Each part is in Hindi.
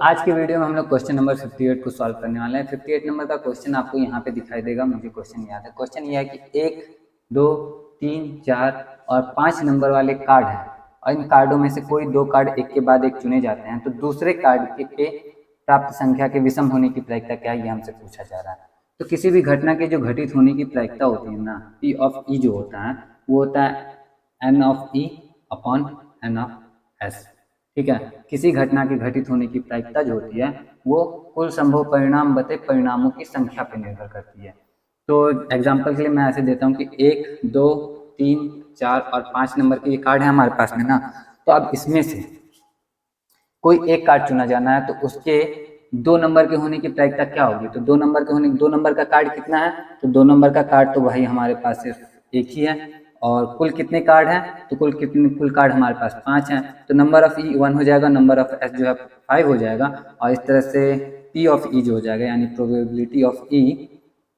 आज की वीडियो में हम लोग क्वेश्चन नंबर 58 को सॉल्व करने वाले हैं। 58 नंबर का क्वेश्चन आपको यहाँ पे दिखाई देगा। मुझे क्वेश्चन याद है। क्वेश्चन ये है कि 1, 2, 3, 4 और 5 नंबर वाले कार्ड हैं और इन कार्डों में से कोई दो कार्ड एक के बाद एक चुने जाते हैं, तो दूसरे कार्ड के प्राप्त संख्या के विषम होने की प्रायिकता क्या है, ये हमसे पूछा जा रहा है। तो किसी भी घटना के जो घटित होने की प्रायिकता होती है ना, P ऑफ E जो होता है वो होता है N of E upon N of S। ठीक है, किसी घटना के घटित होने की प्रायिकता जो होती है वो कुल संभव परिणाम बटे परिणामों की संख्या पर निर्भर करती है। तो एग्जांपल के लिए मैं ऐसे देता हूँ कि 1, 2, 3, 4 और 5 नंबर के ये कार्ड है हमारे पास में ना। तो अब इसमें से कोई एक कार्ड चुना जाना है, तो उसके 2 नंबर के होने की प्रायिकता क्या होगी। तो 2 नंबर का कार्ड कितना है, तो 2 नंबर का कार्ड तो भाई हमारे पास सिर्फ एक ही है। और कुल कितने कार्ड हैं, तो कुल कार्ड हमारे पास 5 हैं। तो नंबर ऑफ ई 1 हो जाएगा, नंबर ऑफ एस जो है 5 हो जाएगा, और इस तरह से पी ऑफ ई जो हो जाएगा यानी प्रोबेबिलिटी ऑफ ई,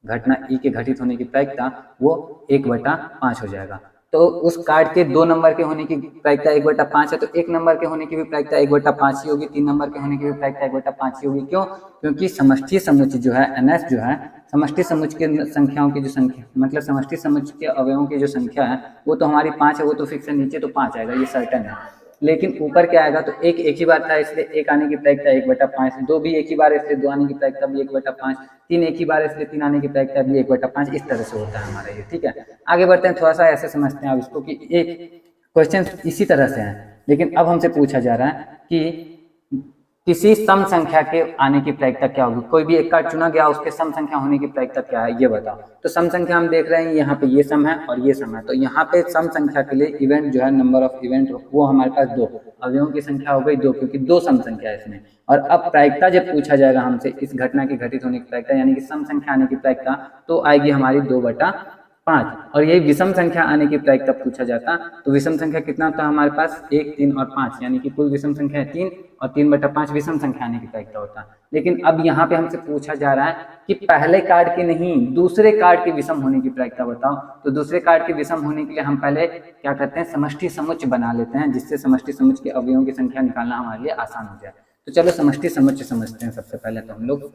घटना ई के घटित होने की प्रायिकता, वो 1/5 हो जाएगा। तो उस कार्ड के 2 नंबर के होने की प्रायिकता 1/5 है, तो 1 नंबर के होने की भी प्रायिकता 1/5 ही होगी। 3 नंबर के होने की भी प्रायिकता 1/5 ही होगी। क्यों? क्योंकि समष्टि समुच्चय जो है NS जो है, समष्टि समुच्चय के संख्याओं की जो संख्या मतलब समष्टि समुच्चय के अवयवों की जो संख्या है वो तो हमारी 5 है, वो तो फिक्स है, नीचे तो 5 आएगा, ये सर्टन है। लेकिन ऊपर क्या आएगा, तो एक ही बार था इसलिए एक आने की प्रायिकता 1/5, 2 भी एक ही बार इसलिए 2 आने की प्रायिकता भी 1/5, 3 एक ही बार इसलिए 3 आने की प्रायिकता भी 1/5। इस तरह से होता है हमारा ये। ठीक है, आगे बढ़ते हैं, थोड़ा सा ऐसे समझते हैं आप इसको कि एक क्वेश्चन इसी तरह से है, लेकिन अब हमसे पूछा जा रहा है कि किसी सम संख्या के आने की प्रायिकता क्या होगी। कोई भी एक कार्ड चुना गया, उसके सम संख्या होने की प्रायिकता क्या है ये बताओ। तो सम संख्या हम देख रहे हैं यहाँ पे ये सम है और ये सम है, तो यहाँ पे सम संख्या के लिए इवेंट जो है नंबर ऑफ इवेंट वो हमारे पास 2, अवयवों की संख्या हो गई 2, क्योंकि 2 सम संख्या है इसमें। और अब प्रायिकता जब पूछा जाएगा हमसे इस घटना की घटित होने की प्रायिकता यानी कि सम संख्या आने की प्रायिकता, तो आएगी हमारी 2/5। और यही विषम संख्या आने की प्रायिकता पूछा जाता, तो विषम संख्या कितना होता है हमारे पास 1, 3 और 5, यानी कि कुल विषम संख्या है 3 और 3/5 विषम संख्या आने की प्रायिकता होता है। लेकिन अब यहाँ पे हमसे पूछा जा रहा है कि पहले कार्ड के नहीं दूसरे कार्ड के विषम होने की प्रायिकता बताओ। तो दूसरे कार्ड के विषम होने के लिए हम पहले क्या करते हैं, समष्टि समुच्चय बना लेते हैं, जिससे समष्टि समुच्चय के अवयवों की संख्या निकालना हमारे लिए आसान हो जाए। तो चलो समष्टि समुच्चय समझते हैं। सबसे पहले तो हम लोग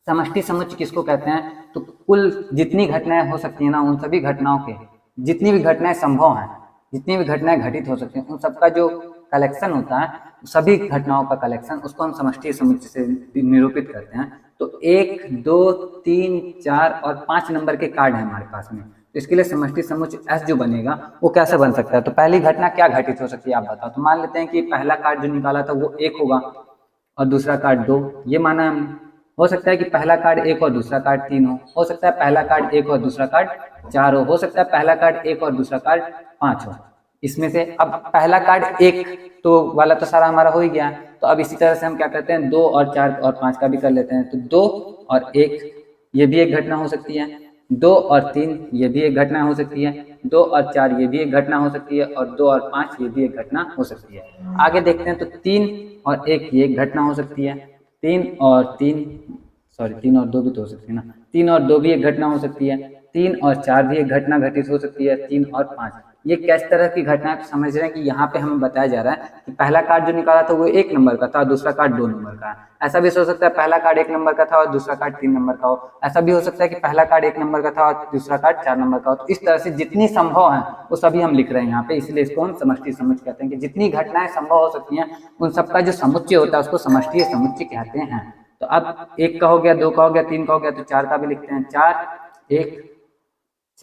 समष्टि समुच्चय किसको कहते हैं, तो कुल जितनी घटनाएं हो सकती है ना, उन सभी घटनाओं के जितनी भी घटनाएं संभव हैं, जितनी भी घटनाएं घटित हो सकती हैं, उन सबका जो कलेक्शन होता है, सभी घटनाओं का कलेक्शन, उसको हम समष्टि समुच्चय से निरूपित करते हैं। तो 1, 2, 3, 4 और 5 नंबर के कार्ड है हमारे पास में, तो इसके लिए समष्टि समुच्चय S जो बनेगा वो कैसे बन सकता है। तो पहली घटना क्या घटित हो सकती है आप बताओ। तो मान लेते हैं कि पहला कार्ड जो निकाला था वो 1 होगा और दूसरा कार्ड 2, ये माना हमने। हो सकता है कि पहला कार्ड 1 और दूसरा कार्ड 3 हो सकता है पहला कार्ड 1 और दूसरा कार्ड 4 हो सकता है पहला कार्ड 1 और दूसरा कार्ड 5 हो। इसमें से अब पहला कार्ड 1 तो वाला तो सारा हमारा हो ही गया, तो अब इसी तरह से हम क्या करते हैं 2 और 4 और 5 का भी कर लेते हैं। तो 2 और 1 ये भी एक घटना हो सकती है, 2 और 3 ये भी एक घटना हो सकती है, 2 और 4 ये भी एक घटना हो सकती है, और 2 और 5 ये भी एक घटना हो सकती है। आगे देखते हैं, तो 3 और 1 ये एक घटना हो सकती है, 3 और 2 भी तो हो सकती है ना, 3 और 2 भी एक घटना हो सकती है, 3 और 4 भी एक घटना घटित हो सकती है, 3 और 5 ये किस तरह की घटना है। समझ रहे हैं कि यहाँ पे हमें बताया जा रहा है कि पहला कार्ड जो निकाला था वो 1 नंबर का था, दूसरा कार्ड 2 नंबर का है। ऐसा भी हो सकता है पहला कार्ड 1 नंबर का था और दूसरा कार्ड 3 नंबर का हो। ऐसा भी हो सकता है कि पहला कार्ड 1 नंबर का था और दूसरा कार्ड 4 नंबर का हो। तो इस तरह से जितनी संभव है वो सभी हम लिख रहे हैं यहाँ पे, इसलिए इसको हम समष्टि समुच्चय कहते हैं कि जितनी घटनाएं संभव हो सकती हैं उन सबका जो समुच्चय होता है उसको समष्टि समुच्चय कहते हैं। तो अब 1 का हो गया, 2 का हो गया, 3 का हो गया, तो 4 का भी लिखते हैं। 4, 1,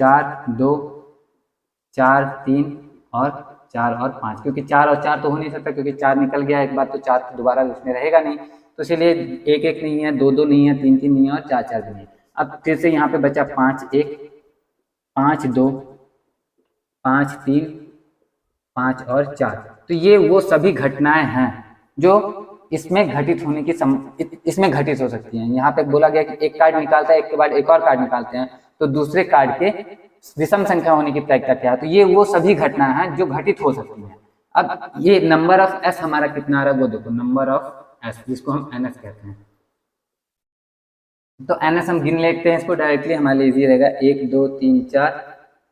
4, 2, 4, 3 और 4 और 5, क्योंकि 4 और 4 तो हो नहीं सकता, क्योंकि 4 निकल गया एक बार, तो 4 तो दोबारा उसमें रहेगा नहीं, तो इसलिए 1, 1 नहीं है, 2, 2 नहीं है, 3, 3 नहीं है और 4, 4 भी नहीं है। अब फिर से यहाँ पे बचा 5, 1, 5, 2, 5, 3, 5 और 4। तो ये वो सभी घटनाएं हैं जो इसमें घटित होने की इसमें घटित हो सकती हैं। यहाँ पे बोला गया कि एक कार्ड निकालता है, एक के बाद एक और कार्ड निकालते हैं, तो दूसरे कार्ड के विषम संख्या होने की प्रायिकता क्या है। तो ये वो सभी घटनाएं हैं जो घटित हो सकती हैं। अब ये नंबर ऑफ एस हमारा कितना आ रहा है वो देखो, नंबर ऑफ एस जिसको हम एनएस कहते हैं। तो एनएस हम गिन लेते हैं इसको डायरेक्टली, हमारे लिए इजी रहेगा। 1, 2, 3, 4,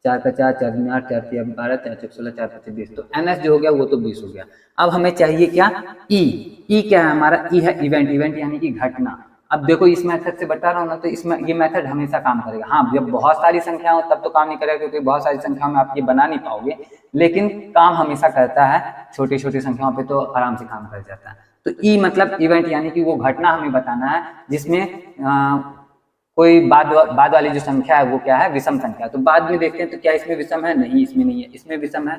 4 का 4, 4 दूनी 8, 4 तिया 12, 4 चौक 16, 4 पच्चीस 20। तो NS जो हो गया वो तो 20 हो गया। अब हमें चाहिए क्या, ई क्या है हमारा, ई है इवेंट, इवेंट यानी कि घटना। अब देखो इस मेथड से बता रहा हूँ ना, तो इसमें ये मेथड हमेशा काम करेगा। हाँ, जब बहुत सारी संख्या हो तब तो काम नहीं करेगा, क्योंकि बहुत सारी संख्याओं में आप ये बना नहीं पाओगे, लेकिन काम हमेशा करता है, छोटी छोटी संख्याओं पे तो आराम से काम कर जाता है। तो ई मतलब इवेंट यानी कि वो घटना हमें बताना है जिसमें कोई बाद वाली जो संख्या है वो क्या है, विषम संख्या। तो बाद में देखते हैं तो क्या इसमें विषम है, नहीं इसमें नहीं है, इसमें विषम है,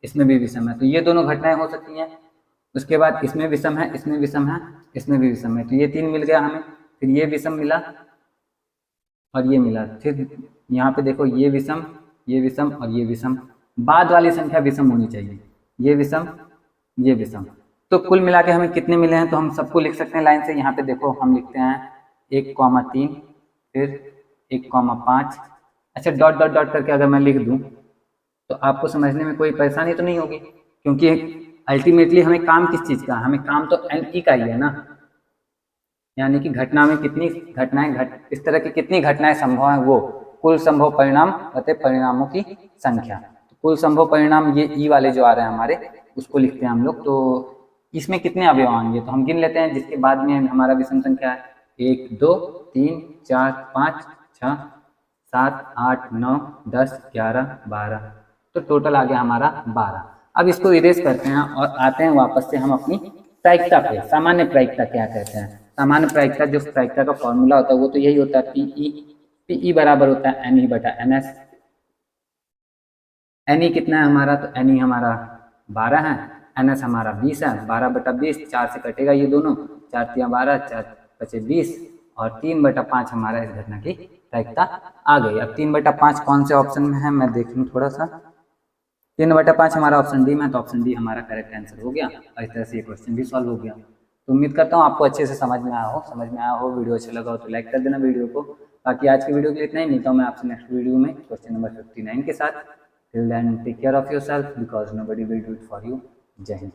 इसमें भी विषम है। तो ये दोनों घटनाएं हो सकती हैं। उसके बाद इसमें विषम है, इसमें विषम है, इसमें भी विषम है, तो ये 3 मिल गया हमें। फिर ये विषम मिला और ये मिला। फिर यहाँ पे देखो ये विषम, ये विषम और ये विषम। बाद वाली संख्या विषम होनी चाहिए, ये विषम, ये विषम। तो कुल मिला के हमें कितने मिले हैं, तो हम सबको लिख सकते हैं लाइन से। यहाँ पे देखो हम लिखते हैं 1,3, फिर 1,5। अच्छा, डॉट डॉट डॉट करके अगर मैं लिख दूं तो आपको समझने में कोई परेशानी तो नहीं होगी, क्योंकि अल्टीमेटली हमें काम किस चीज़ का, हमें काम तो NE का ही है ना, यानी कि घटना में कितनी घटनाएं इस तरह की कितनी घटनाएं संभव हैं, वो कुल संभव परिणाम बते परिणामों की संख्या। तो कुल संभव परिणाम ये ई वाले जो आ रहे हैं हमारे, उसको लिखते हैं हम लोग। तो इसमें कितने अवयव आएंगे, तो हम गिन लेते हैं जिसके बाद में हमारा विषम संख्या है 1 2 3 4 5 6 7 8 9 10 11 12। तो टोटल आ गया हमारा 12। अब इसको इरेज करते हैं और आते हैं वापस से हम अपनी प्रायिकता पे। सामान्य प्रायिकता क्या कहते हैं, सामान्य प्रायिकता, जो प्रायिकता का फॉर्मूला होता है वो तो यही होता है, पीई बराबर होता है NE बटा NS। NE कितना है हमारा, तो NE हमारा 12 है, NS हमारा 20 है। 12 बटा 20, 4 से कटेगा ये दोनों, 4 तिया 12, 4 पचे 20 और 3 बटा 5 हमारा इस घटना की प्रायिकता आ गई। अब 3 बटा 5 कौन से ऑप्शन में है मैं देख लूँ थोड़ा सा। 3 बटा 5 हमारा ऑप्शन डी में, तो ऑप्शन डी हमारा करेक्ट आंसर हो गया और इस तरह से ये क्वेश्चन भी सॉल्व हो गया। तो उम्मीद करता हूँ आपको अच्छे से समझ में आया हो। वीडियो अच्छा लगा हो तो लाइक कर देना वीडियो को। बाकी आज की वीडियो के लिए इतना ही, मिलता हूँ मैं आपसे नेक्स्ट वीडियो में क्वेश्चन नंबर 59 के साथ। Till then take care of yourself because nobody will do it for you. जय हिंद।